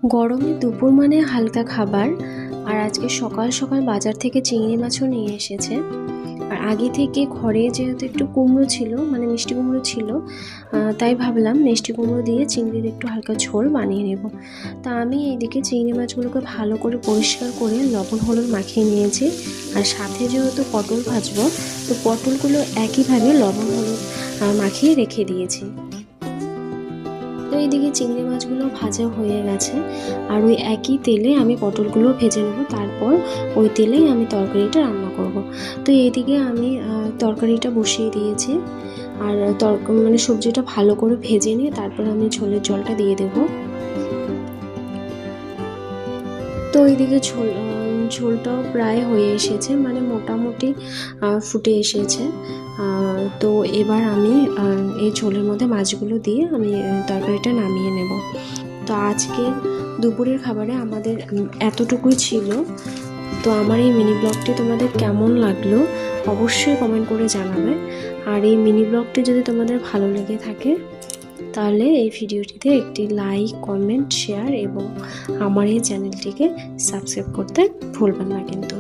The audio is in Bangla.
গরমে দুপুর মানে হালকা খাবার। আর আজকে সকাল সকাল বাজার থেকে চিংড়ি মাছও নিয়ে এসেছে। আর আগে থেকে ঘরে যেহেতু একটু কুমড়ো ছিল, মানে মিষ্টি কুমড়ো ছিল, তাই ভাবলাম মিষ্টি কুমড়ো দিয়ে চিংড়ির একটু হালকা ঝোল বানিয়ে নেব। তা আমি এইদিকে চিংড়ি মাছগুলোকে ভালো করে পরিষ্কার করে লবণ হলুদ মাখিয়ে নিয়েছি। আর সাথে যেহেতু পটল ভাজবো, তো পটলগুলো একইভাবে লবণ হলুদ মাখিয়ে রেখে দিয়েছি। তো এইদিকে চিংড়ি মাছগুলো ভাজা হয়ে গেছে, আর ওই একই তেলে আমি পটলগুলো ভেজে নেব। তারপর ওই তেলেই আমি তরকারিটা রান্না করব। তো এইদিকে আমি তরকারিটা বসিয়ে দিয়েছি, আর মানে সবজিটা ভালো করে ভেজে নিয়ে তারপর আমি ঝোলের জলটা দিয়ে দেব। তো এইদিকে ঝোলটাও প্রায় হয়ে এসেছে, মানে মোটামুটি ফুটে এসেছে। তো এবার আমি এই ঝোলের মধ্যে মাছগুলো দিয়ে আমি তরকারিটা নামিয়ে নেব। তো আজকে দুপুরের খাবারে আমাদের এতটুকুই ছিল। তো আমার এই মিনি ব্লগটি তোমাদের কেমন লাগলো অবশ্যই কমেন্ট করে জানাবে। আর এই মিনি ব্লগটি যদি তোমাদের ভালো লেগে থাকে তাহলে এই ভিডিওটিতে একটি লাইক, কমেন্ট, শেয়ার এবং আমার এই চ্যানেলটিকে সাবস্ক্রাইব করতে ভুলবেন না কিন্তু।